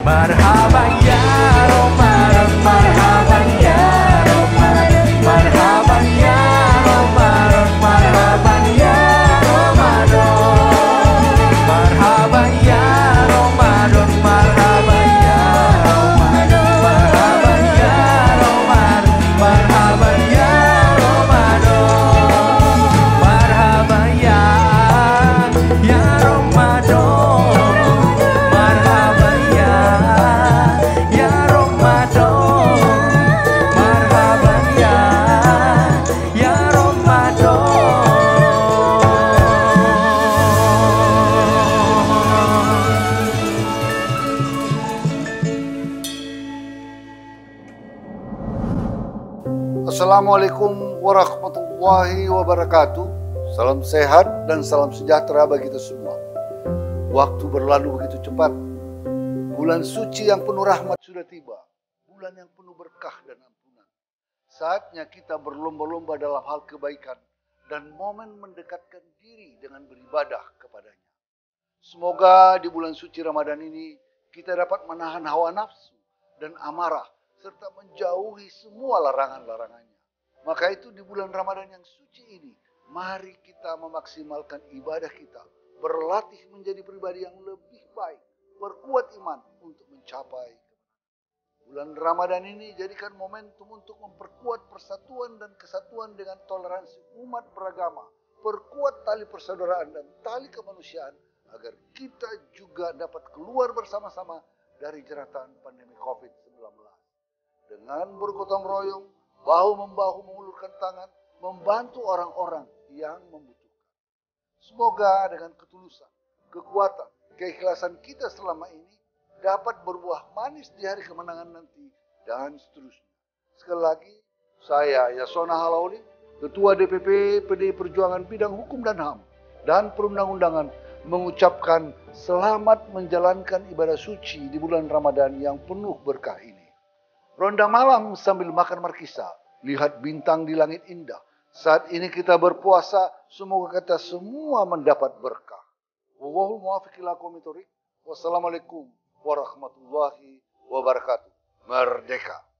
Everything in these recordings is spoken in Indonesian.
Marhaban ya Ramadan, marhaban ya Ramadan, marhaban ya Ramadan, marhaban ya Ramadan, marhaban ya Ramadan, marhaban ya Ramadan, marhaban ya Ramadan, marhaban ya Ramadan, marhaban ya Ramadan. Assalamualaikum warahmatullahi wabarakatuh. Salam sehat dan salam sejahtera bagi kita semua. Waktu berlalu begitu cepat. Bulan suci yang penuh rahmat sudah tiba. Bulan yang penuh berkah dan ampunan. Saatnya kita berlomba-lomba dalam hal kebaikan dan momen mendekatkan diri dengan beribadah kepadanya. Semoga di bulan suci Ramadan ini kita dapat menahan hawa nafsu dan amarah serta menjauhi semua larangan-larangannya. Maka itu di bulan Ramadan yang suci ini, mari kita memaksimalkan ibadah kita, berlatih menjadi pribadi yang lebih baik, berkuat iman untuk mencapai kemenangan. Bulan Ramadan ini jadikan momentum untuk memperkuat persatuan dan kesatuan dengan toleransi umat beragama, perkuat tali persaudaraan dan tali kemanusiaan agar kita juga dapat keluar bersama-sama dari jeratan pandemi COVID-19. Dengan bergotong royong, bahu-membahu mengulurkan tangan, membantu orang-orang yang membutuhkan. Semoga dengan ketulusan, kekuatan, keikhlasan kita selama ini dapat berbuah manis di hari kemenangan nanti dan seterusnya. Sekali lagi, saya Yasona Halauli, Ketua DPP PDI Perjuangan Bidang Hukum dan HAM dan Perundang-undangan mengucapkan selamat menjalankan ibadah suci di bulan Ramadan yang penuh berkah ini. Ronda malam sambil makan markisa, lihat bintang di langit indah. Saat ini kita berpuasa, semoga kita semua mendapat berkah. Wallahul muwaffiq ila aqwamit thoriq. Wassalamualaikum warahmatullahi wabarakatuh. Merdeka.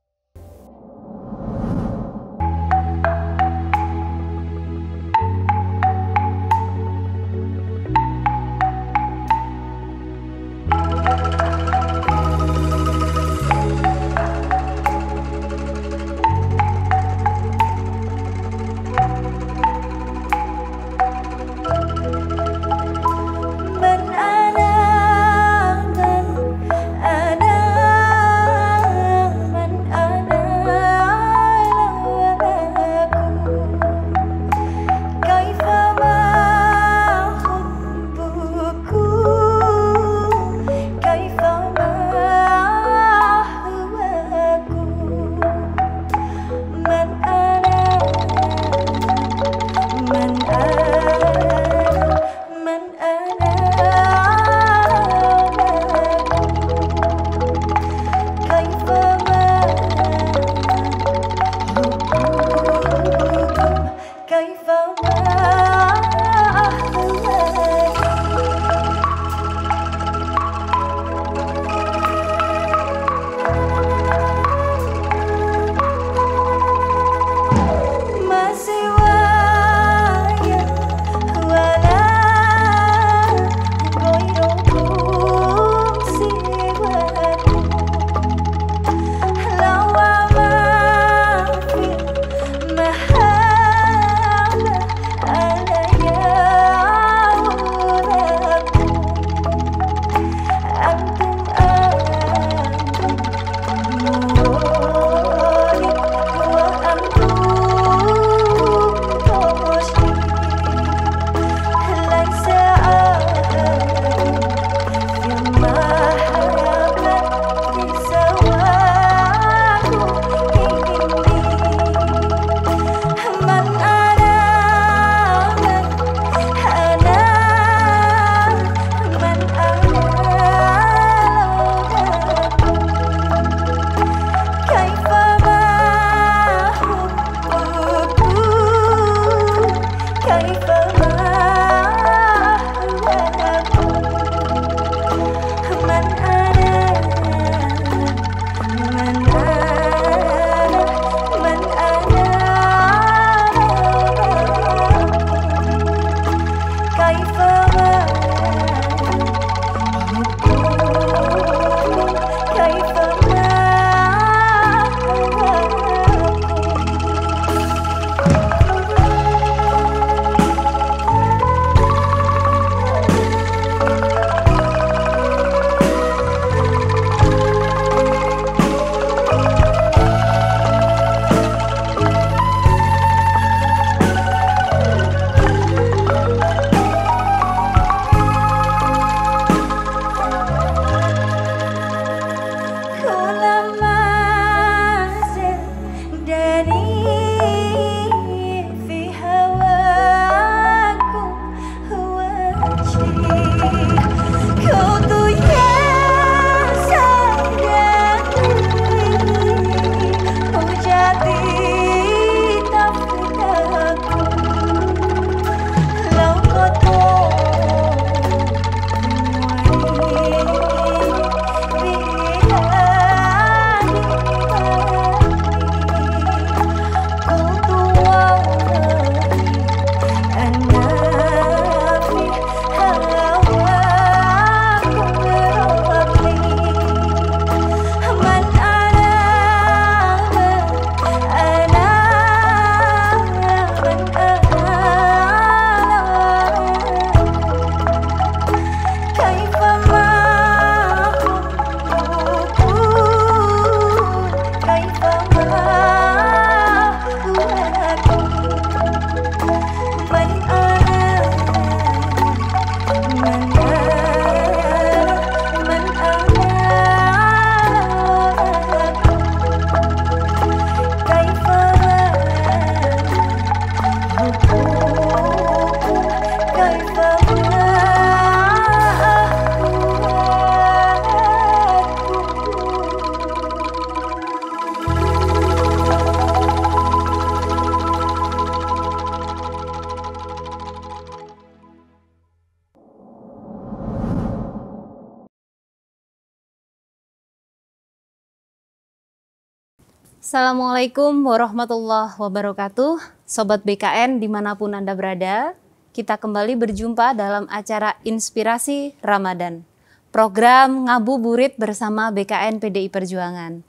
Assalamualaikum warahmatullahi wabarakatuh. Sobat BKN dimanapun Anda berada, kita kembali berjumpa dalam acara Inspirasi Ramadan, program ngabuburit bersama BKN PDI Perjuangan.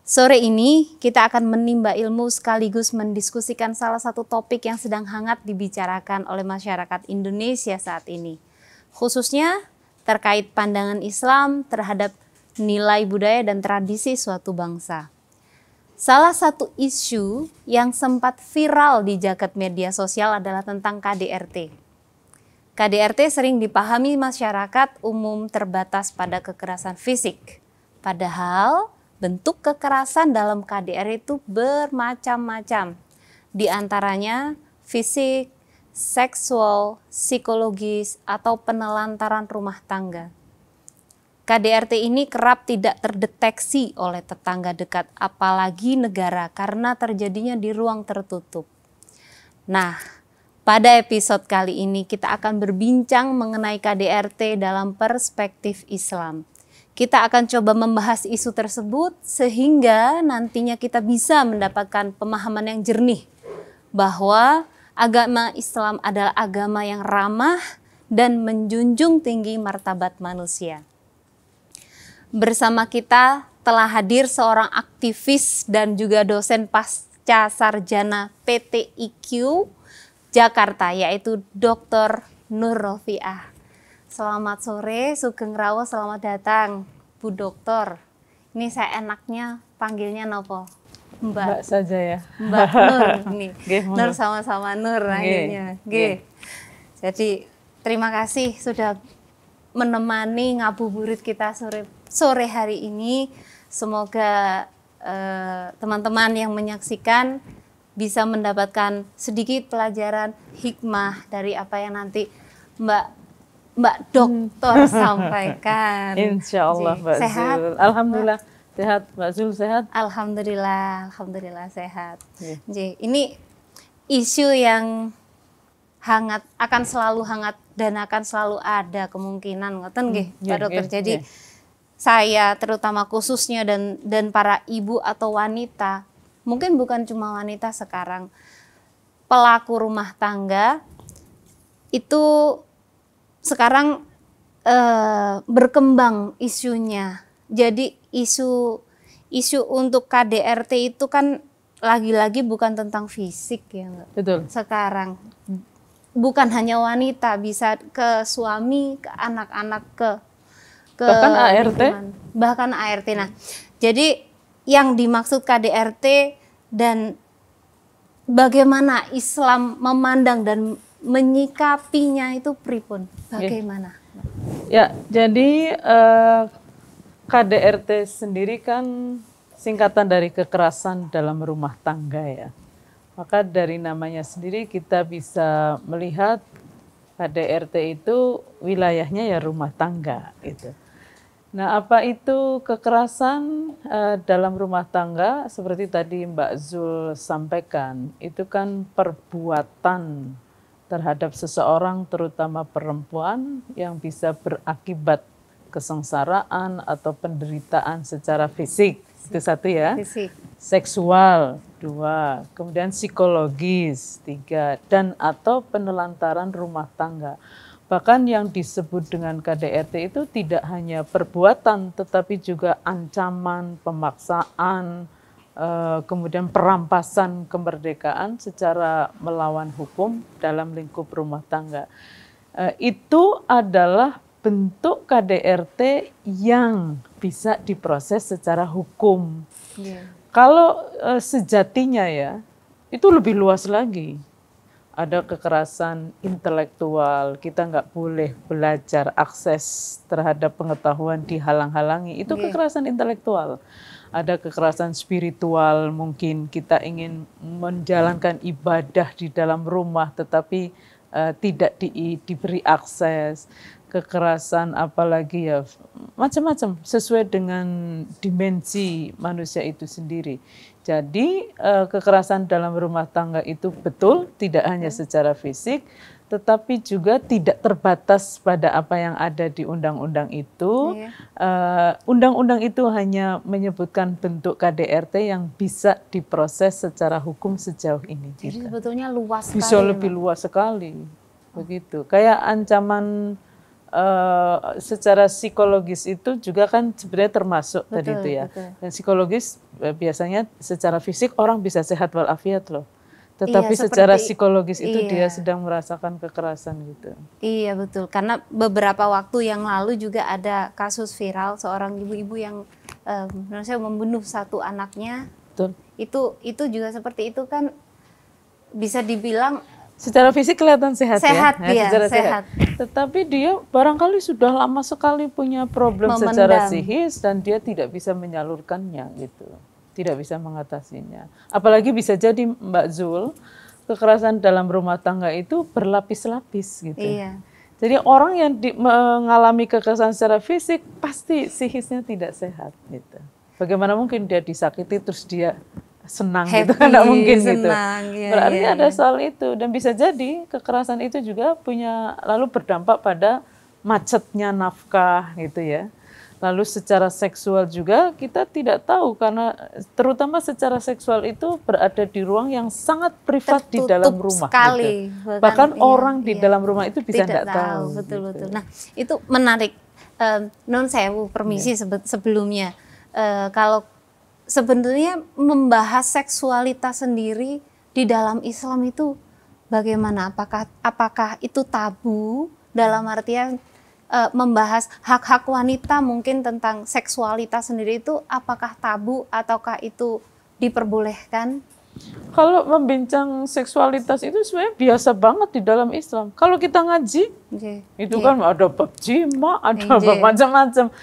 Sore ini kita akan menimba ilmu sekaligus mendiskusikan salah satu topik yang sedang hangat dibicarakan oleh masyarakat Indonesia saat ini, khususnya terkait pandangan Islam terhadap nilai budaya dan tradisi suatu bangsa. Salah satu isu yang sempat viral di jagat media sosial adalah tentang KDRT. KDRT sering dipahami masyarakat umum terbatas pada kekerasan fisik. Padahal bentuk kekerasan dalam KDRT itu bermacam-macam. Di antaranya fisik, seksual, psikologis, atau penelantaran rumah tangga. KDRT ini kerap tidak terdeteksi oleh tetangga dekat, apalagi negara, karena terjadinya di ruang tertutup. Nah, pada episode kali ini kita akan berbincang mengenai KDRT dalam perspektif Islam. Kita akan coba membahas isu tersebut sehingga nantinya kita bisa mendapatkan pemahaman yang jernih bahwa agama Islam adalah agama yang ramah dan menjunjung tinggi martabat manusia. Bersama kita telah hadir seorang aktivis dan juga dosen pasca sarjana PTIQ Jakarta, yaitu Dr. Nur Rofiah. Selamat sore, Sugeng Rawo, selamat datang Bu Dokter. Ini saya enaknya panggilnya nopo? Mbak saja ya. Mbak Nur ini. Nur Nur. sama-sama Nur akhirnya. Jadi terima kasih sudah menemani ngabuburit kita sore hari ini. Semoga teman-teman yang menyaksikan bisa mendapatkan sedikit pelajaran hikmah dari apa yang nanti Mbak Dokter sampaikan. Insya Allah Mbak sehat? Zul. Alhamdulillah sehat. Mbak Zul sehat? Alhamdulillah sehat. Ini isu yang hangat, akan selalu hangat dan akan selalu ada kemungkinan, ngoten nggih Pak Dokter. Jadi saya terutama khususnya dan para ibu atau wanita, mungkin bukan cuma wanita sekarang, pelaku rumah tangga itu sekarang berkembang isunya. Jadi isu untuk KDRT itu kan lagi-lagi bukan tentang fisik ya Mbak. Betul. Sekarang bukan hanya wanita, bisa ke suami, ke anak-anak, ke bahkan ART. lingkungan. Bahkan ART. Nah, jadi yang dimaksud KDRT dan bagaimana Islam memandang dan menyikapinya itu pripun? Bagaimana? Ya, jadi KDRT sendiri kan singkatan dari kekerasan dalam rumah tangga ya. Maka dari namanya sendiri kita bisa melihat KDRT itu wilayahnya ya rumah tangga gitu. Nah, apa itu kekerasan dalam rumah tangga? Seperti tadi Mbak Zul sampaikan, itu kan perbuatan terhadap seseorang, terutama perempuan, yang bisa berakibat kesengsaraan atau penderitaan secara fisik. Itu satu ya. Fisik. Seksual, 2. Kemudian psikologis, 3. Dan atau penelantaran rumah tangga. Bahkan yang disebut dengan KDRT itu tidak hanya perbuatan, tetapi juga ancaman, pemaksaan, kemudian perampasan kemerdekaan secara melawan hukum dalam lingkup rumah tangga. Itu adalah bentuk KDRT yang bisa diproses secara hukum. Kalau sejatinya ya, itu lebih luas lagi. Ada kekerasan intelektual, kita nggak boleh belajar, akses terhadap pengetahuan dihalang-halangi, itu kekerasan intelektual. Ada kekerasan spiritual, mungkin kita ingin menjalankan ibadah di dalam rumah tetapi tidak diberi akses. Kekerasan apalagi ya, macam-macam sesuai dengan dimensi manusia itu sendiri. Jadi kekerasan dalam rumah tangga itu betul, tidak hanya secara fisik, tetapi juga tidak terbatas pada apa yang ada di undang-undang itu. Undang-undang itu hanya menyebutkan bentuk KDRT yang bisa diproses secara hukum sejauh ini. Jadi sebetulnya luas sekali. Bisa lebih luas sekali, begitu. Kayak ancaman secara psikologis itu juga kan sebenarnya termasuk tadi itu ya. Dan psikologis biasanya secara fisik orang bisa sehat walafiat loh. Tetapi secara psikologis itu dia sedang merasakan kekerasan gitu. Iya betul, karena beberapa waktu yang lalu juga ada kasus viral seorang ibu-ibu yang menurut saya membunuh satu anaknya. Betul. Itu juga seperti itu kan, bisa dibilang secara fisik kelihatan sehat ya. Secara sehat. Tetapi dia barangkali sudah lama sekali punya problem secara psikis dan dia tidak bisa menyalurkannya gitu. Tidak bisa mengatasinya. Apalagi bisa jadi Mbak Zul, kekerasan dalam rumah tangga itu berlapis-lapis gitu. Iya. Jadi orang yang mengalami kekerasan secara fisik pasti psikisnya tidak sehat gitu. Bagaimana mungkin dia disakiti terus dia senang gitu, kan nggak mungkin gitu. Berarti ada soal itu, dan bisa jadi kekerasan itu juga lalu berdampak pada macetnya nafkah gitu ya. Lalu secara seksual juga kita tidak tahu, karena terutama secara seksual itu berada di ruang yang sangat privat di dalam rumah sekali. Gitu. Bahkan orang di dalam rumah itu bisa tidak tahu. Betul. Nah itu menarik. Non sewu permisi sebelumnya. Kalau sebenarnya membahas seksualitas sendiri di dalam Islam itu bagaimana? Apakah itu tabu dalam artian membahas hak-hak wanita mungkin tentang seksualitas sendiri itu apakah tabu ataukah itu diperbolehkan? Kalau membincang seksualitas itu sebenarnya biasa banget di dalam Islam. Kalau kita ngaji, itu kan ada bab jima, ada bab macam-macam.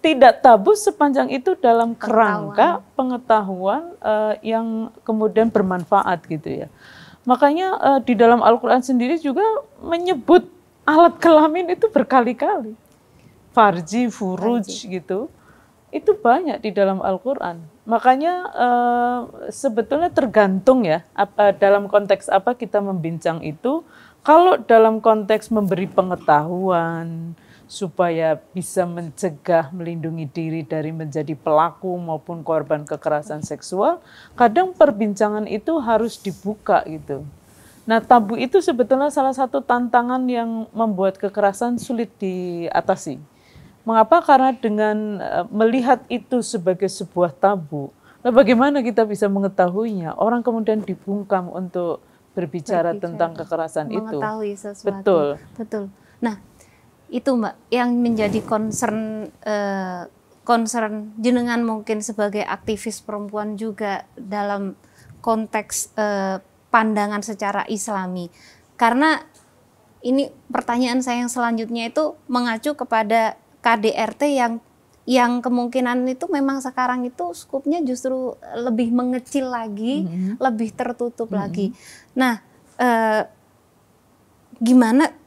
Tidak tabu sepanjang itu dalam kerangka pengetahuan yang kemudian bermanfaat gitu ya. Makanya di dalam Al-Quran sendiri juga menyebut alat kelamin itu berkali-kali. Farji, furuj gitu. Itu banyak di dalam Al-Quran. Makanya sebetulnya tergantung ya, dalam konteks apa kita membincang itu. Kalau dalam konteks memberi pengetahuan, supaya bisa mencegah, melindungi diri dari menjadi pelaku maupun korban kekerasan seksual, kadang perbincangan itu harus dibuka gitu. Nah, tabu itu sebetulnya salah satu tantangan yang membuat kekerasan sulit diatasi. Mengapa? Karena dengan melihat itu sebagai sebuah tabu, nah bagaimana kita bisa mengetahuinya? Orang kemudian dibungkam untuk berbicara tentang kekerasan itu. Mengetahui sesuatu. Betul. Nah, itu Mbak yang menjadi concern jenengan mungkin sebagai aktivis perempuan juga dalam konteks pandangan secara Islami. Karena ini pertanyaan saya yang selanjutnya itu mengacu kepada KDRT yang kemungkinan itu memang sekarang itu skupnya justru lebih mengecil lagi, lebih tertutup lagi. Nah,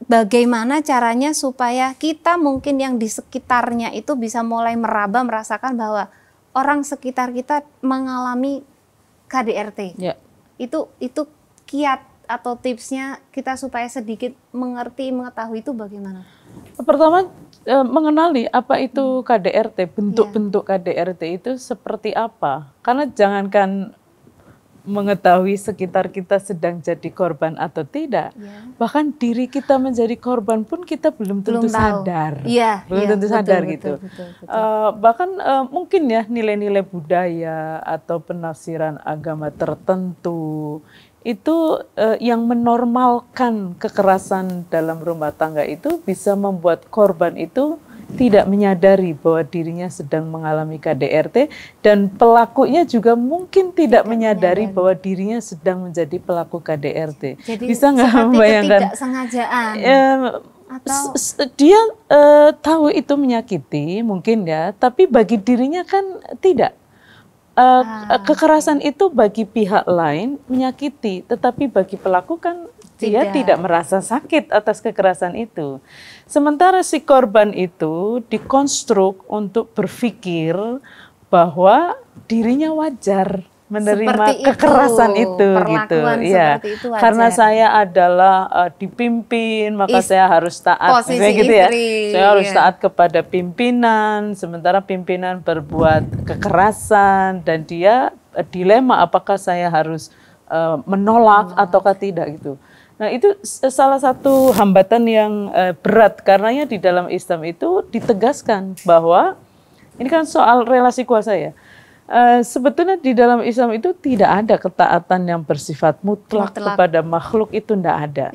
bagaimana caranya supaya kita mungkin yang di sekitarnya itu bisa mulai meraba, merasakan bahwa orang sekitar kita mengalami KDRT. Ya. Itu kiat atau tipsnya kita supaya sedikit mengetahui itu bagaimana? Pertama, mengenali apa itu KDRT, bentuk-bentuk KDRT itu seperti apa. Karena jangankan mengetahui sekitar kita sedang jadi korban atau tidak, bahkan diri kita menjadi korban pun kita belum tentu sadar. Belum tentu sadar gitu. Betul. Bahkan mungkin ya nilai-nilai budaya atau penafsiran agama tertentu itu yang menormalkan kekerasan dalam rumah tangga itu bisa membuat korban itu tidak menyadari bahwa dirinya sedang mengalami KDRT, dan pelakunya juga mungkin tidak menyadari bahwa dirinya sedang menjadi pelaku KDRT. Jadi bisa nggak membayangkan? Ketidaksengajaan. Atau dia tahu itu menyakiti mungkin ya, tapi bagi dirinya kan tidak. Kekerasan itu bagi pihak lain menyakiti, tetapi bagi pelaku kan dia tidak merasa sakit atas kekerasan itu. Sementara si korban itu dikonstruk untuk berpikir bahwa dirinya wajar menerima Seperti itu, kekerasan itu gitu. perlakuan Iya. seperti itu wajar. Karena saya adalah dipimpin, maka saya harus taat. Posisi Misalnya gitu ya. istri, Saya harus iya. taat kepada pimpinan, sementara pimpinan berbuat kekerasan dan dia dilema apakah saya harus menolak ataukah tidak gitu. Nah itu salah satu hambatan yang berat karenanya di dalam Islam itu ditegaskan bahwa ini kan soal relasi kuasa ya. Sebetulnya di dalam Islam itu tidak ada ketaatan yang bersifat mutlak kepada makhluk, itu tidak ada.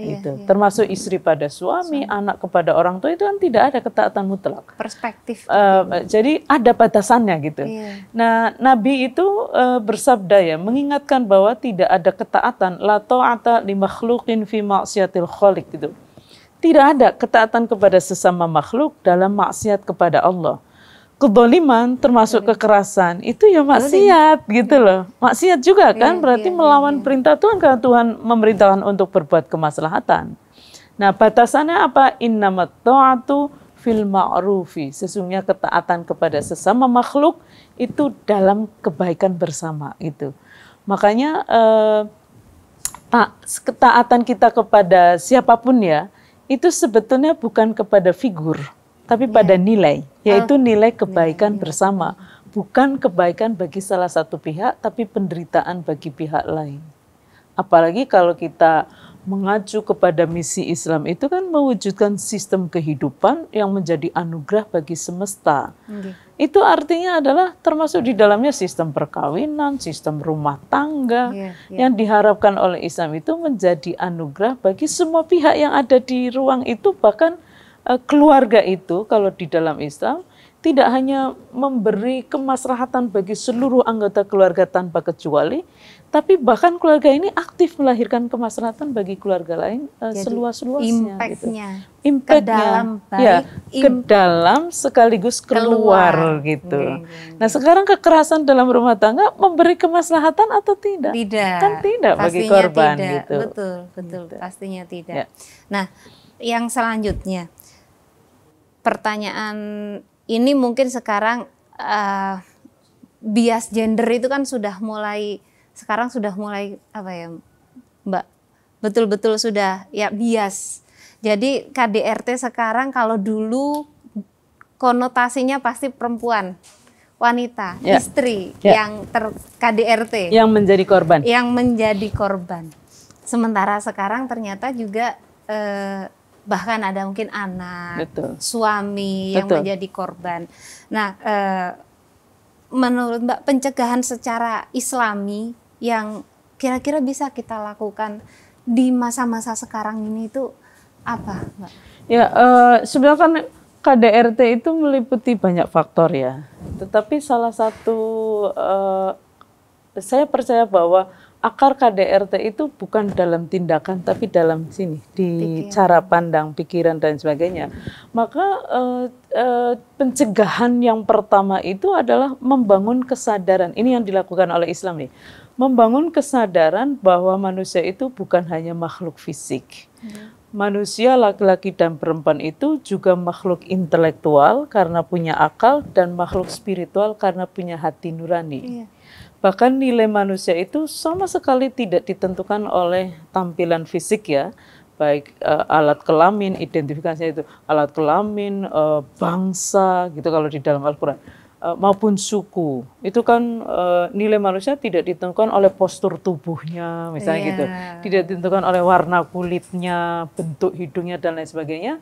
Termasuk istri pada suami, anak kepada orang tua, itu kan tidak ada ketaatan mutlak. Perspektif. Jadi ada batasannya gitu. Nah, Nabi itu bersabda ya, mengingatkan bahwa tidak ada ketaatan la ta'ata li makhluqin fi maksiatil khaliq gitu. Tidak ada ketaatan kepada sesama makhluk dalam maksiat kepada Allah. Kezaliman termasuk kekerasan itu ya maksiat gitu loh. Maksiat juga kan berarti melawan perintah Tuhan karena Tuhan memerintahkan untuk berbuat kemaslahatan. Nah, batasannya apa? Innamat ta'atu fil ma'rufi. Sesungguhnya ketaatan kepada sesama makhluk itu dalam kebaikan bersama itu. Makanya ketaatan kita kepada siapapun ya, itu sebetulnya bukan kepada figur, tapi pada nilai, yaitu nilai kebaikan bersama. Bukan kebaikan bagi salah satu pihak, tapi penderitaan bagi pihak lain. Apalagi kalau kita mengacu kepada misi Islam itu kan mewujudkan sistem kehidupan yang menjadi anugerah bagi semesta. Itu artinya adalah termasuk di dalamnya sistem perkawinan, sistem rumah tangga, yang diharapkan oleh Islam itu menjadi anugerah bagi semua pihak yang ada di ruang itu, bahkan keluarga itu kalau di dalam Islam tidak hanya memberi kemaslahatan bagi seluruh anggota keluarga tanpa kecuali, tapi bahkan keluarga ini aktif melahirkan kemaslahatan bagi keluarga lain seluas-luasnya. Impact-nya, ke dalam baik, ya, ke dalam sekaligus keluar gitu. Nah sekarang kekerasan dalam rumah tangga memberi kemaslahatan atau tidak? Tidak. Kan tidak bagi Pastinya korban tidak. gitu. Betul, pastinya tidak. Nah, yang selanjutnya, pertanyaan ini mungkin sekarang bias gender itu kan sudah mulai apa ya Mbak, betul-betul sudah ya bias. Jadi KDRT sekarang kalau dulu konotasinya pasti perempuan, wanita, istri yang KDRT. Yang menjadi korban. Yang menjadi korban. Sementara sekarang ternyata juga bahkan ada mungkin anak, suami yang menjadi korban. Nah, menurut Mbak, pencegahan secara Islami yang kira-kira bisa kita lakukan di masa-masa sekarang ini itu apa, Mbak? Ya, sebenarnya kan KDRT itu meliputi banyak faktor ya. Tetapi salah satu, saya percaya bahwa akar KDRT itu bukan dalam tindakan, tapi dalam sini, di cara pandang, pikiran, dan sebagainya. Maka pencegahan yang pertama itu adalah membangun kesadaran. Ini yang dilakukan oleh Islam nih. Membangun kesadaran bahwa manusia itu bukan hanya makhluk fisik. Manusia laki-laki dan perempuan itu juga makhluk intelektual karena punya akal, dan makhluk spiritual karena punya hati nurani. Bahkan nilai manusia itu sama sekali tidak ditentukan oleh tampilan fisik ya, baik alat kelamin, identifikasinya itu alat kelamin, bangsa gitu kalau di dalam Al-Quran, maupun suku. Itu kan nilai manusia tidak ditentukan oleh postur tubuhnya misalnya gitu, tidak ditentukan oleh warna kulitnya, bentuk hidungnya dan lain sebagainya.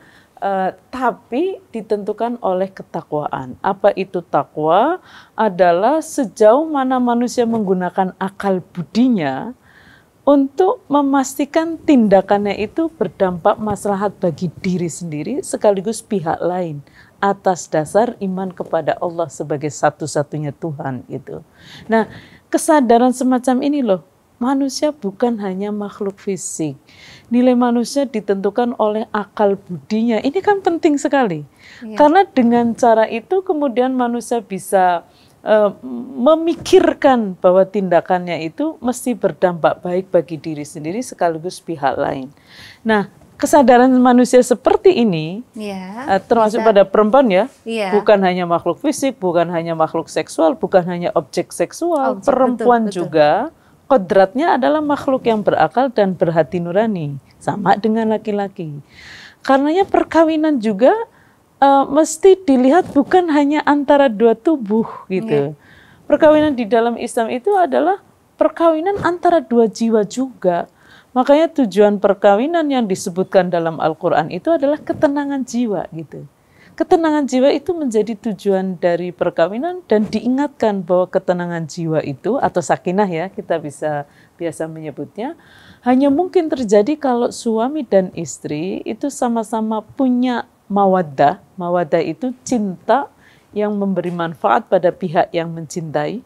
Tapi ditentukan oleh ketakwaan. Apa itu takwa? Adalah sejauh mana manusia menggunakan akal budinya untuk memastikan tindakannya itu berdampak maslahat bagi diri sendiri sekaligus pihak lain atas dasar iman kepada Allah sebagai satu-satunya Tuhan itu. Nah, kesadaran semacam ini loh. Manusia bukan hanya makhluk fisik. Nilai manusia ditentukan oleh akal budinya. Ini kan penting sekali. Karena dengan cara itu kemudian manusia bisa memikirkan bahwa tindakannya itu mesti berdampak baik bagi diri sendiri sekaligus pihak lain. Nah, kesadaran manusia seperti ini, termasuk pada perempuan ya, bukan hanya makhluk fisik, bukan hanya makhluk seksual, bukan hanya objek seksual, perempuan betul. Juga kodratnya adalah makhluk yang berakal dan berhati nurani, sama dengan laki-laki. Karenanya perkawinan juga mesti dilihat bukan hanya antara dua tubuh gitu. Perkawinan di dalam Islam itu adalah perkawinan antara dua jiwa juga. Makanya tujuan perkawinan yang disebutkan dalam Al-Quran itu adalah ketenangan jiwa gitu. Ketenangan jiwa itu menjadi tujuan dari perkawinan dan diingatkan bahwa ketenangan jiwa itu atau sakinah ya kita biasa menyebutnya hanya mungkin terjadi kalau suami dan istri itu sama-sama punya mawaddah. Mawaddah itu cinta yang memberi manfaat pada pihak yang mencintai.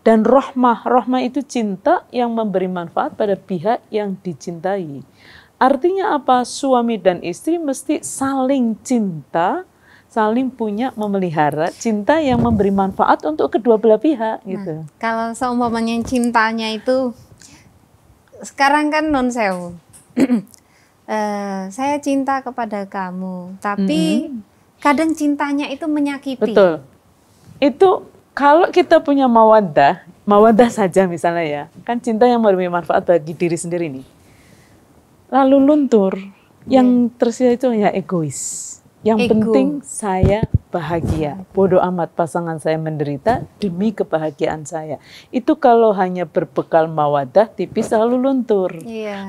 Dan rohmah itu cinta yang memberi manfaat pada pihak yang dicintai. Artinya apa? Suami dan istri mesti saling cinta, saling punya memelihara cinta yang memberi manfaat untuk kedua belah pihak. Gitu. Kalau seumpamanya cintanya itu, sekarang kan non sewu, saya cinta kepada kamu, tapi kadang cintanya itu menyakiti. Betul. Itu kalau kita punya mawaddah saja misalnya ya, kan cinta yang memberi manfaat bagi diri sendiri nih. Lalu luntur, yang tersisa itu hanya egois. Yang penting saya bahagia. Bodoh amat pasangan saya menderita demi kebahagiaan saya. Itu kalau hanya berbekal mawaddah tipis lalu luntur.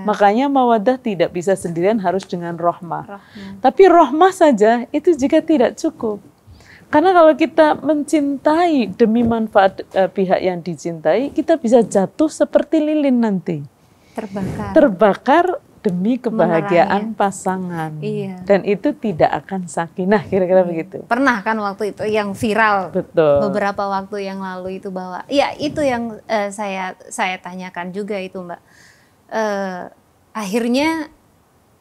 Makanya mawaddah tidak bisa sendirian, harus dengan rohmah. Tapi rohmah saja itu juga tidak cukup. Karena kalau kita mencintai demi manfaat pihak yang dicintai, kita bisa jatuh seperti lilin nanti. Terbakar demi kebahagiaan pasangan. Dan itu tidak akan sakinah, kira-kira begitu. Pernah kan waktu itu yang viral. Betul. Beberapa waktu yang lalu itu bahwa, ya itu yang saya tanyakan juga itu Mbak. Akhirnya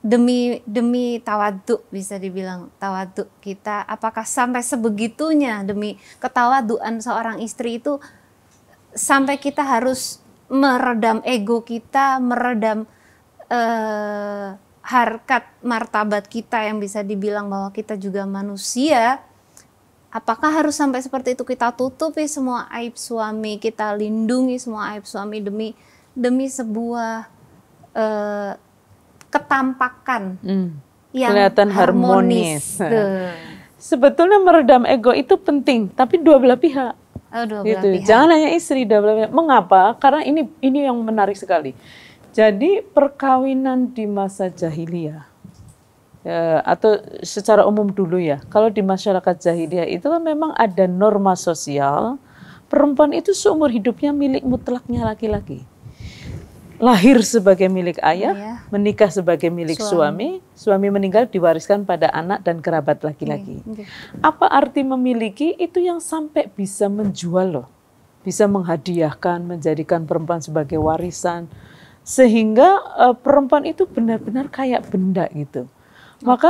demi tawaduk, bisa dibilang tawaduk kita, apakah sampai sebegitunya demi ketawaduan seorang istri itu sampai kita harus meredam ego kita, meredam harkat martabat kita yang bisa dibilang bahwa kita juga manusia. Apakah harus sampai seperti itu, kita tutupi semua aib suami, kita lindungi semua aib suami demi sebuah ketampakan yang kelihatan harmonis. Sebetulnya meredam ego itu penting, tapi dua belah pihak. Pihak. Jangan hanya istri, dua belah pihak. Mengapa? Karena ini yang menarik sekali. Jadi perkawinan di masa jahiliyah atau secara umum dulu ya, kalau di masyarakat jahiliyah itu kan memang ada norma sosial, perempuan itu seumur hidupnya milik mutlaknya laki-laki. Lahir sebagai milik ayah, menikah sebagai milik suami meninggal diwariskan pada anak dan kerabat laki-laki. Apa arti memiliki? Itu yang sampai bisa menjual loh, bisa menghadiahkan, menjadikan perempuan sebagai warisan, sehingga perempuan itu benar-benar kayak benda gitu. Maka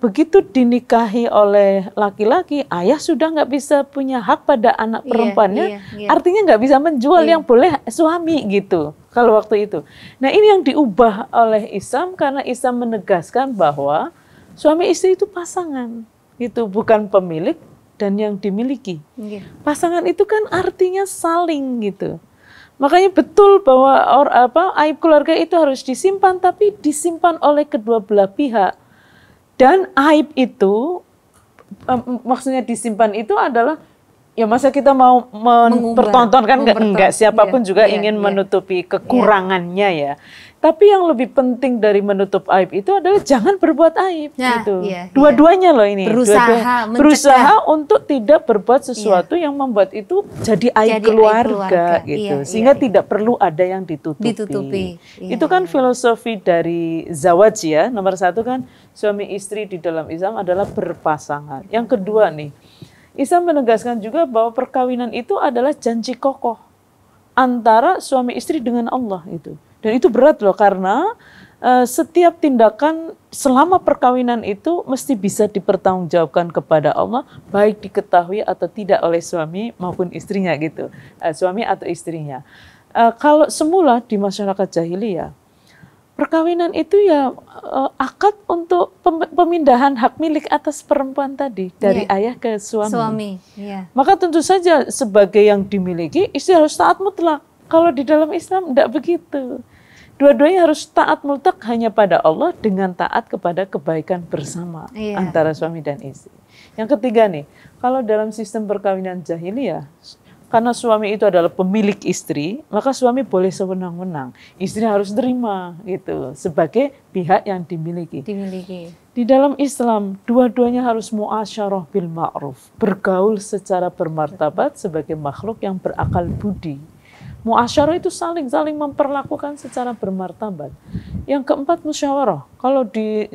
begitu dinikahi oleh laki-laki, ayah sudah nggak bisa punya hak pada anak perempuannya, artinya nggak bisa menjual, yang boleh suami gitu kalau waktu itu. Nah ini yang diubah oleh Islam, karena Islam menegaskan bahwa suami istri itu pasangan, itu bukan pemilik dan yang dimiliki. Pasangan itu kan artinya saling gitu. Makanya betul bahwa aib keluarga itu harus disimpan, tapi disimpan oleh kedua belah pihak. Dan aib itu, maksudnya disimpan itu adalah, ya masa kita mau mempertontonkan, enggak, siapapun juga ingin menutupi kekurangannya ya. Tapi yang lebih penting dari menutup aib itu adalah jangan berbuat aib. Gitu. Dua-duanya loh ini. Berusaha untuk tidak berbuat sesuatu yang membuat itu jadi aib keluarga. Gitu. Sehingga tidak perlu ada yang ditutupi. Itu kan filosofi dari zawaj ya. Nomor satu kan suami istri di dalam Islam adalah berpasangan. Yang kedua nih, Islam menegaskan juga bahwa perkawinan itu adalah janji kokoh antara suami istri dengan Allah itu. Dan itu berat loh, karena setiap tindakan selama perkawinan itu mesti bisa dipertanggungjawabkan kepada Allah, baik diketahui atau tidak oleh suami maupun istrinya gitu, suami atau istrinya. Kalau semula di masyarakat jahiliyah, perkawinan itu ya akad untuk pemindahan hak milik atas perempuan tadi dari ayah ke suami. Iya. Maka tentu saja sebagai yang dimiliki istri harus taat mutlak. Kalau di dalam Islam tidak begitu. Dua-duanya harus taat mutlak hanya pada Allah dengan taat kepada kebaikan bersama antara suami dan istri. Yang ketiga nih, kalau dalam sistem perkawinan jahiliyah, karena suami itu adalah pemilik istri, maka suami boleh sewenang-wenang. Istri harus terima gitu sebagai pihak yang dimiliki. Di dalam Islam, dua-duanya harus muasyarah bil ma'ruf, bergaul secara bermartabat sebagai makhluk yang berakal budi. Muasyarah itu saling memperlakukan secara bermartabat. Yang keempat musyawarah. Kalau di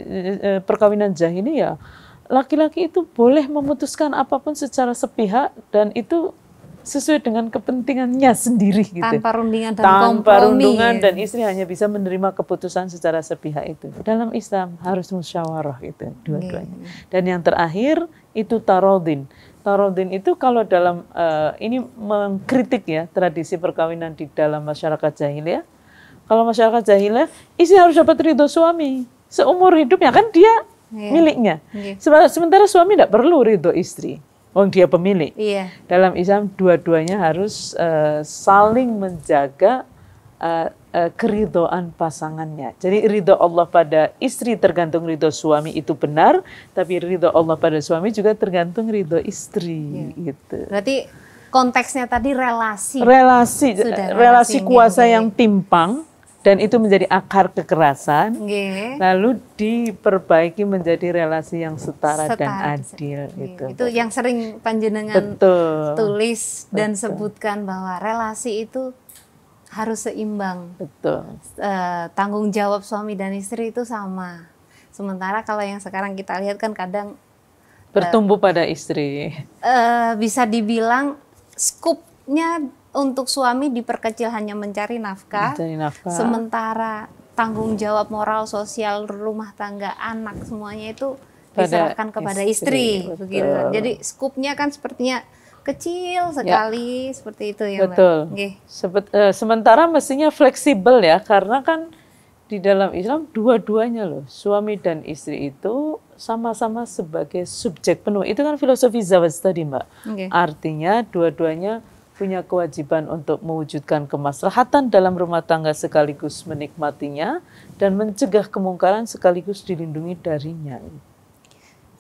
perkawinan jahiliyah, laki-laki itu boleh memutuskan apapun secara sepihak dan itu sesuai dengan kepentingannya sendiri gitu. Tanpa rundingan dan Tanpa kompromi. rundungan dan istri hanya bisa menerima keputusan secara sepihak itu. Dalam Islam harus musyawarah itu dua-duanya. Dan yang terakhir itu tarodin. Tarodin itu kalau dalam ini mengkritik ya tradisi perkawinan di dalam masyarakat jahiliyah. Kalau masyarakat jahiliyah, istri harus dapat ridho suami seumur hidupnya, kan dia miliknya. Sementara suami tidak perlu ridho istri, wong dia pemilik. Dalam Islam dua-duanya harus saling menjaga keridhaan pasangannya. Jadi ridho Allah pada istri tergantung ridho suami itu benar, tapi ridho Allah pada suami juga tergantung ridho istri. Gitu. Berarti konteksnya tadi relasi kuasa yang timpang dan itu menjadi akar kekerasan, lalu diperbaiki menjadi relasi yang setara dan adil. Gitu. Itu yang sering panjenengan tulis dan sebutkan bahwa relasi itu harus seimbang. Tanggung jawab suami dan istri itu sama. Sementara kalau yang sekarang kita lihat kan kadang bertumbuh pada istri. Bisa dibilang skupnya untuk suami diperkecil hanya mencari nafkah. Sementara tanggung jawab moral, sosial, rumah tangga, anak semuanya itu diserahkan kepada istri. Begitu. Jadi skupnya kan sepertinya kecil sekali seperti itu ya Mbak. Sementara mestinya fleksibel ya, karena kan di dalam Islam dua-duanya loh, suami dan istri itu sama-sama sebagai subjek penuh. Itu kan filosofi zawaj tadi Mbak. Artinya dua-duanya punya kewajiban untuk mewujudkan kemaslahatan dalam rumah tangga sekaligus menikmatinya dan mencegah kemungkaran sekaligus dilindungi darinya.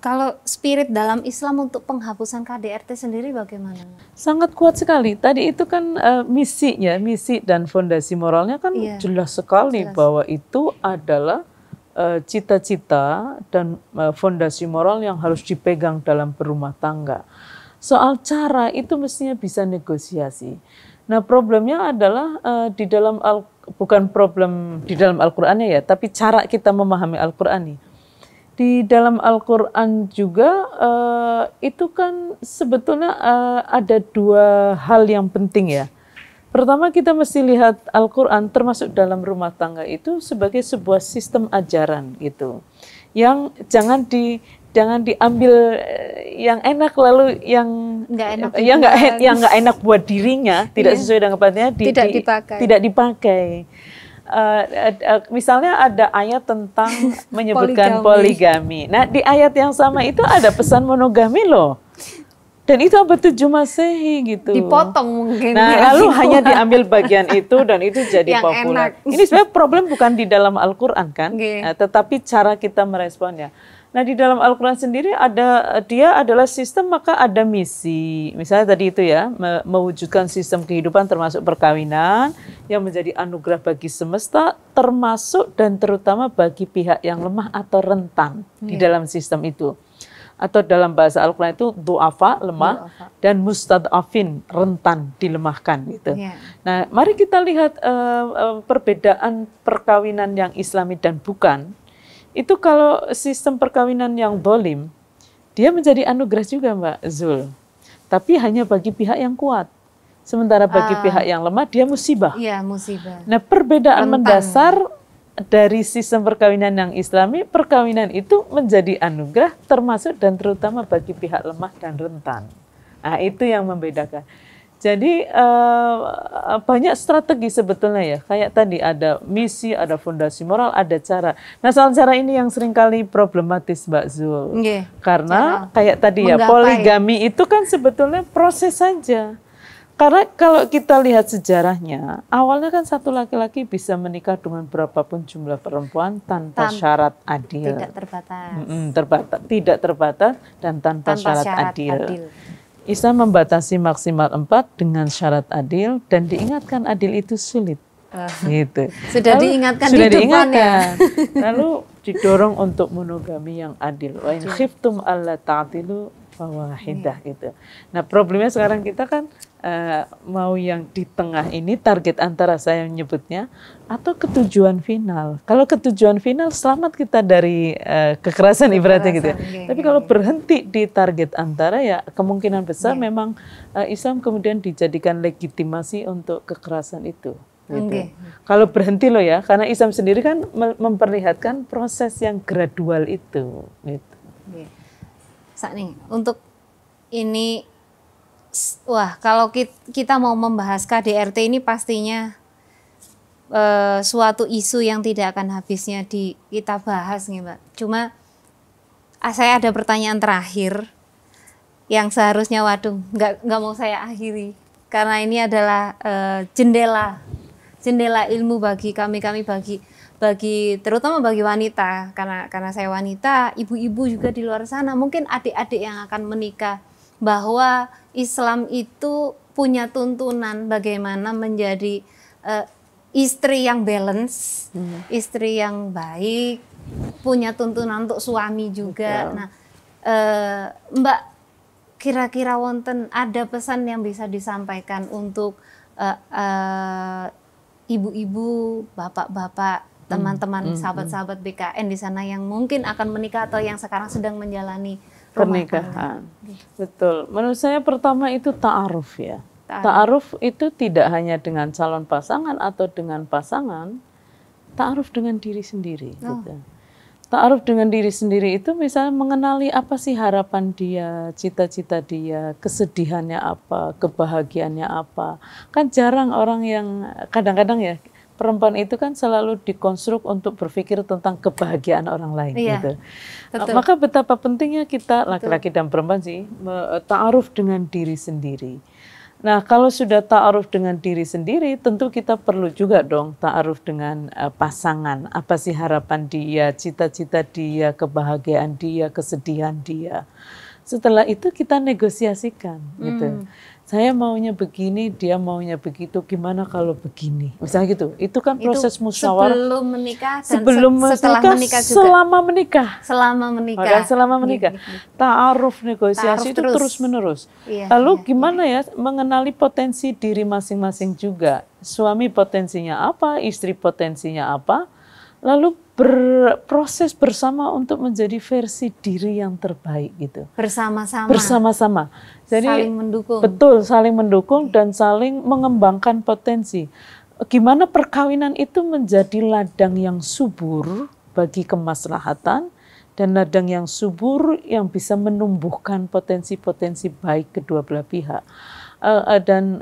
Kalau spirit dalam Islam untuk penghapusan KDRT sendiri bagaimana? Sangat kuat sekali. Tadi itu kan misi dan fondasi moralnya kan jelas sekali bahwa itu adalah cita-cita dan fondasi moral yang harus dipegang dalam berumah tangga. Soal cara itu mestinya bisa negosiasi. Nah problemnya adalah bukan problem di dalam Al-Qur'annya ya, tapi cara kita memahami Al-Qur'an nih. Di dalam Al-Quran juga itu kan sebetulnya ada dua hal yang penting ya. Pertama kita mesti lihat Al-Quran termasuk dalam rumah tangga itu sebagai sebuah sistem ajaran gitu. Yang jangan diambil yang enak lalu yang nggak enak buat dirinya, tidak sesuai dengan kepentingannya tidak dipakai. Misalnya ada ayat tentang menyebutkan poligami. Nah di ayat yang sama itu ada pesan monogami loh. Dan itu abad 7 Masehi gitu. Dipotong mungkin. Nah lalu hanya diambil bagian itu dan itu jadi populer. Ini sebenarnya problem bukan di dalam Al-Quran kan, tetapi cara kita meresponnya. Nah di dalam Al-Quran sendiri dia adalah sistem, maka ada misi. Misalnya tadi itu ya, mewujudkan sistem kehidupan termasuk perkawinan yang menjadi anugerah bagi semesta, termasuk dan terutama bagi pihak yang lemah atau rentan di dalam sistem itu. Atau dalam bahasa Al-Quran itu du'afa, lemah, dan mustad'afin, rentan, dilemahkan gitu. Nah mari kita lihat perbedaan perkawinan yang Islami dan bukan. Itu kalau sistem perkawinan yang dolim, dia menjadi anugerah juga Mbak Zul. Tapi hanya bagi pihak yang kuat. Sementara bagi pihak yang lemah, dia musibah. Iya, musibah. Nah perbedaan mendasar dari sistem perkawinan yang Islami, perkawinan itu menjadi anugerah termasuk dan terutama bagi pihak lemah dan rentan. Nah itu yang membedakan. Jadi banyak strategi sebetulnya ya. Kayak tadi ada misi, ada fondasi moral, ada cara. Nah, soal cara ini yang seringkali problematis, Mbak Zul. Nggih. Karena kayak tadi ya, menggapai. poligami itu kan sebetulnya proses saja. Karena kalau kita lihat sejarahnya, awalnya kan satu laki-laki bisa menikah dengan berapapun jumlah perempuan tanpa syarat adil. Tidak terbatas. Tidak terbatas dan tanpa syarat adil. Islam membatasi maksimal 4 dengan syarat adil dan diingatkan adil itu sulit. Gitu. Sudah diingatkan sudah di depan ya. Lalu didorong untuk monogami yang adil. Wa in khiftum alla ta'dilu fawahidah gitu. Nah, problemnya sekarang kita kan mau yang di tengah ini, target antara saya menyebutnya atau ketujuan final. Kalau ketujuan final selamat kita dari kekerasan ibaratnya gitu ya. Tapi kalau berhenti di target antara ya kemungkinan besar memang Islam kemudian dijadikan legitimasi untuk kekerasan itu. Gitu. Kalau berhenti loh ya, karena Islam sendiri kan memperlihatkan proses yang gradual itu. Gitu. Saat nih untuk ini, wah kalau kita mau membahas KDRT ini pastinya suatu isu yang tidak akan habisnya kita bahas nih Mbak. Cuma saya ada pertanyaan terakhir yang seharusnya nggak mau saya akhiri karena ini adalah jendela ilmu bagi kami bagi terutama bagi wanita, karena saya wanita, ibu-ibu juga di luar sana, mungkin adik-adik yang akan menikah, bahwa Islam itu punya tuntunan bagaimana menjadi istri yang balance, istri yang baik, punya tuntunan untuk suami juga. Betul. Nah, Mbak, kira-kira wonten ada pesan yang bisa disampaikan untuk ibu-ibu, bapak-bapak, teman-teman, sahabat-sahabat BKN di sana yang mungkin akan menikah atau yang sekarang sedang menjalani pernikahan. Betul. Menurut saya pertama itu ta'aruf ya. Ta'aruf itu tidak hanya dengan calon pasangan atau dengan pasangan, ta'aruf dengan diri sendiri. Gitu. Ta'aruf dengan diri sendiri itu misalnya mengenali apa sih harapan dia, cita-cita dia, kesedihannya apa, kebahagiaannya apa. Kan jarang orang yang kadang-kadang ya, perempuan itu kan selalu dikonstruk untuk berpikir tentang kebahagiaan orang lain. Gitu. Maka betapa pentingnya kita, laki-laki dan perempuan sih, ta'aruf dengan diri sendiri. Nah, kalau sudah ta'aruf dengan diri sendiri, tentu kita perlu juga dong ta'aruf dengan pasangan. Apa sih harapan dia, cita-cita dia, kebahagiaan dia, kesedihan dia. Setelah itu kita negosiasikan gitu. Saya maunya begini, dia maunya begitu, gimana kalau begini? Misalnya gitu. Itu kan proses musyawarah. Sebelum menikah dan setelah menikah juga. Selama menikah. Ta'aruf negosiasi itu terus-menerus. Lalu gimana ya mengenali potensi diri masing-masing juga. Suami potensinya apa, istri potensinya apa. Lalu berproses bersama untuk menjadi versi diri yang terbaik gitu. Bersama-sama. Jadi saling mendukung. Betul, saling mendukung dan saling mengembangkan potensi. Gimana perkawinan itu menjadi ladang yang subur bagi kemaslahatan dan ladang yang subur yang bisa menumbuhkan potensi-potensi baik kedua belah pihak. Dan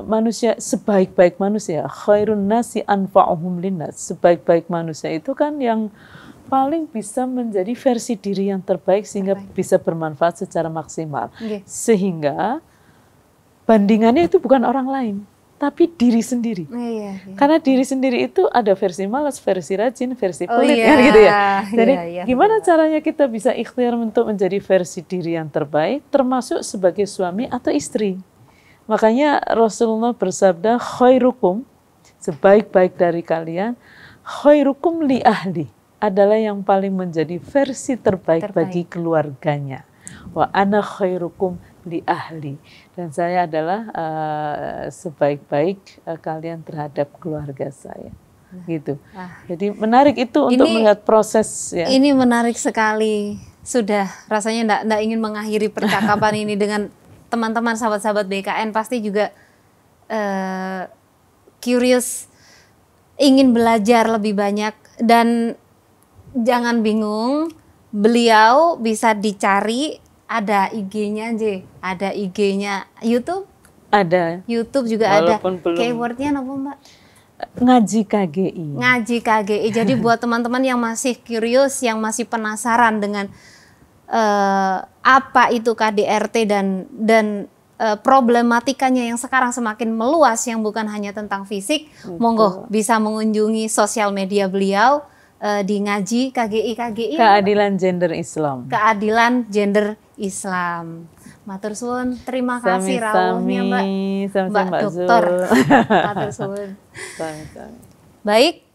manusia sebaik-baik manusia, khairun nasi anfa'uhum linnas, sebaik-baik manusia itu kan yang paling bisa menjadi versi diri yang terbaik sehingga bisa bermanfaat secara maksimal. Sehingga bandingannya itu bukan orang lain, tapi diri sendiri. Karena diri sendiri itu ada versi malas, versi rajin, versi pelit kan gitu ya. Jadi gimana caranya kita bisa ikhtiar untuk menjadi versi diri yang terbaik, termasuk sebagai suami atau istri. Makanya Rasulullah bersabda, khairukum, sebaik-baik dari kalian, khairukum li ahli, adalah yang paling menjadi versi terbaik bagi keluarganya. Wa ana khairukum li ahli, dan saya adalah sebaik-baik kalian terhadap keluarga saya. Gitu. Jadi menarik itu untuk melihat proses ya. Ini menarik sekali. Sudah rasanya enggak ingin mengakhiri percakapan ini dengan teman-teman sahabat-sahabat BKN pasti juga curious, ingin belajar lebih banyak, dan jangan bingung, beliau bisa dicari, ada IG-nya ada IG-nya YouTube, Ada. YouTube juga ada. Walaupun belum. Keywordnya apa Mbak? Ngaji KGI. Ngaji KGI. Jadi buat teman-teman yang masih curious, yang masih penasaran dengan apa itu KDRT dan problematikanya yang sekarang semakin meluas, yang bukan hanya tentang fisik, monggo bisa mengunjungi sosial media beliau di Ngaji KGI. Keadilan Gender Islam. Keadilan Gender Islam. Matur suwun, terima kasih rawuhnya Mbak Dokter. Matur suwun. Baik,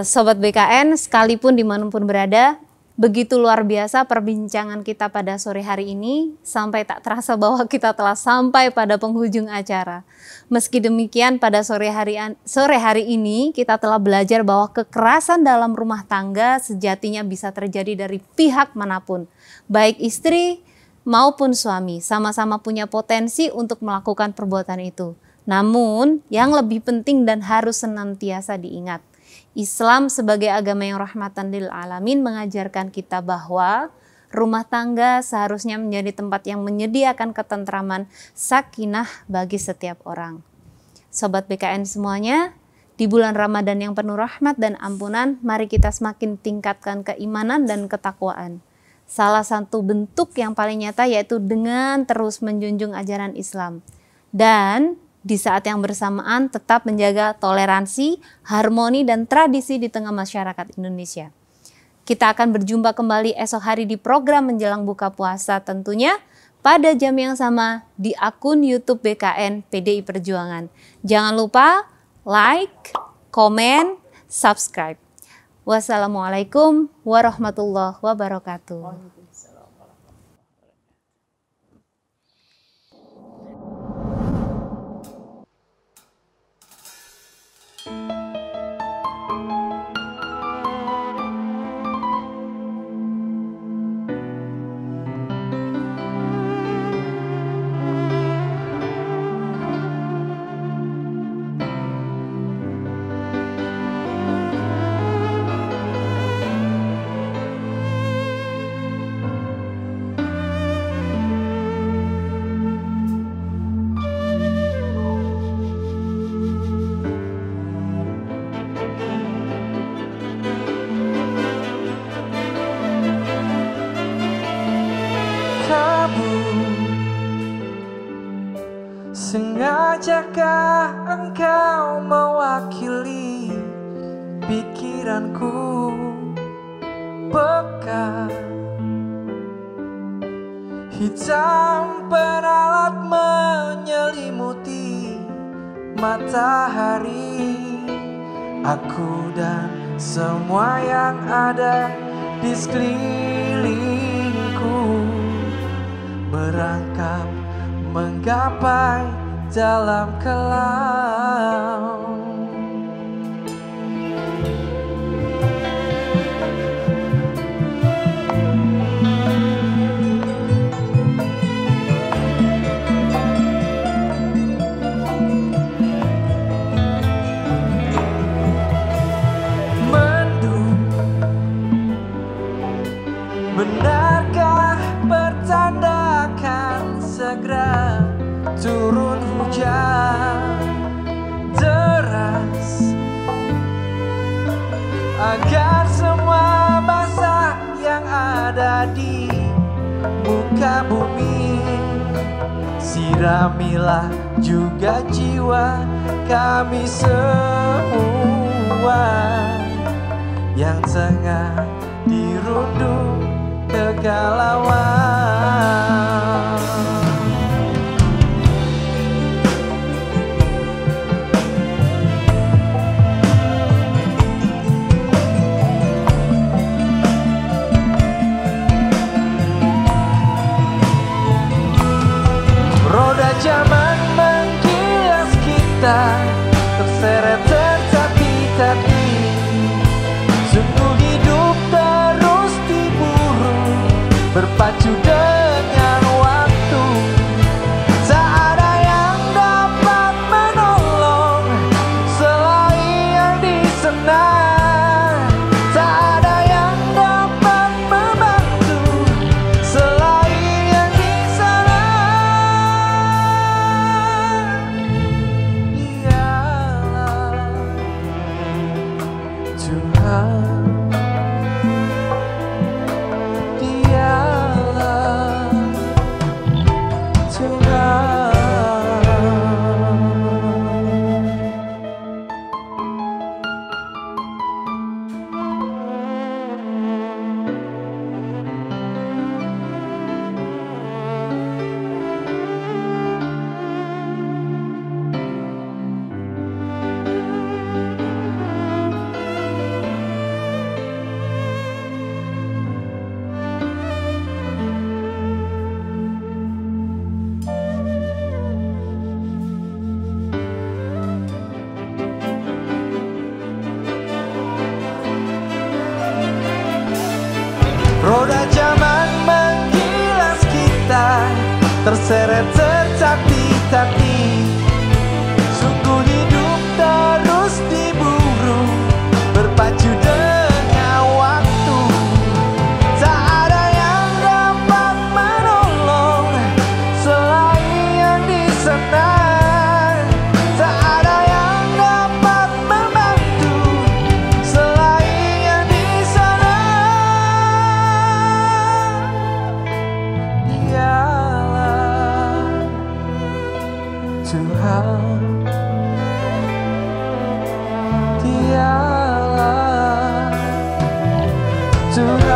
Sobat BKN sekalipun dimanapun berada, begitu luar biasa perbincangan kita pada sore hari ini, sampai tak terasa bahwa kita telah sampai pada penghujung acara. Meski demikian, pada sore hari ini kita telah belajar bahwa kekerasan dalam rumah tangga sejatinya bisa terjadi dari pihak manapun, baik istri maupun suami, sama-sama punya potensi untuk melakukan perbuatan itu. Namun, yang lebih penting dan harus senantiasa diingat, Islam sebagai agama yang rahmatan lil alamin mengajarkan kita bahwa rumah tangga seharusnya menjadi tempat yang menyediakan ketentraman, sakinah bagi setiap orang. Sobat BKN semuanya, di bulan Ramadan yang penuh rahmat dan ampunan, mari kita semakin tingkatkan keimanan dan ketakwaan. Salah satu bentuk yang paling nyata yaitu dengan terus menjunjung ajaran Islam. Dan di saat yang bersamaan tetap menjaga toleransi, harmoni, dan tradisi di tengah masyarakat Indonesia. Kita akan berjumpa kembali esok hari di program menjelang buka puasa tentunya pada jam yang sama di akun YouTube BKN PDI Perjuangan. Jangan lupa like, komen, subscribe. Wassalamualaikum warahmatullahi wabarakatuh. Sengajakah engkau mewakili pikiranku pekat? Hitam peralat menyelimuti matahari. Aku dan semua yang ada di sekelilingku berangkat menggapai dalam kelam. Mendung, benarkah bertandakan segera turun hujan deras agar semua basah yang ada di muka bumi. Siramilah juga jiwa kami semua yang tengah dirundung kegalauan. Roda zaman menggilas kita, terseret tertatih-tatih. Sungguh hidup terus diburu, berpacu dengan waktu. Tak ada yang dapat menolong selain yang di sana. Tak ada yang dapat membantu selain yang di sana. kau dialah Tuhan.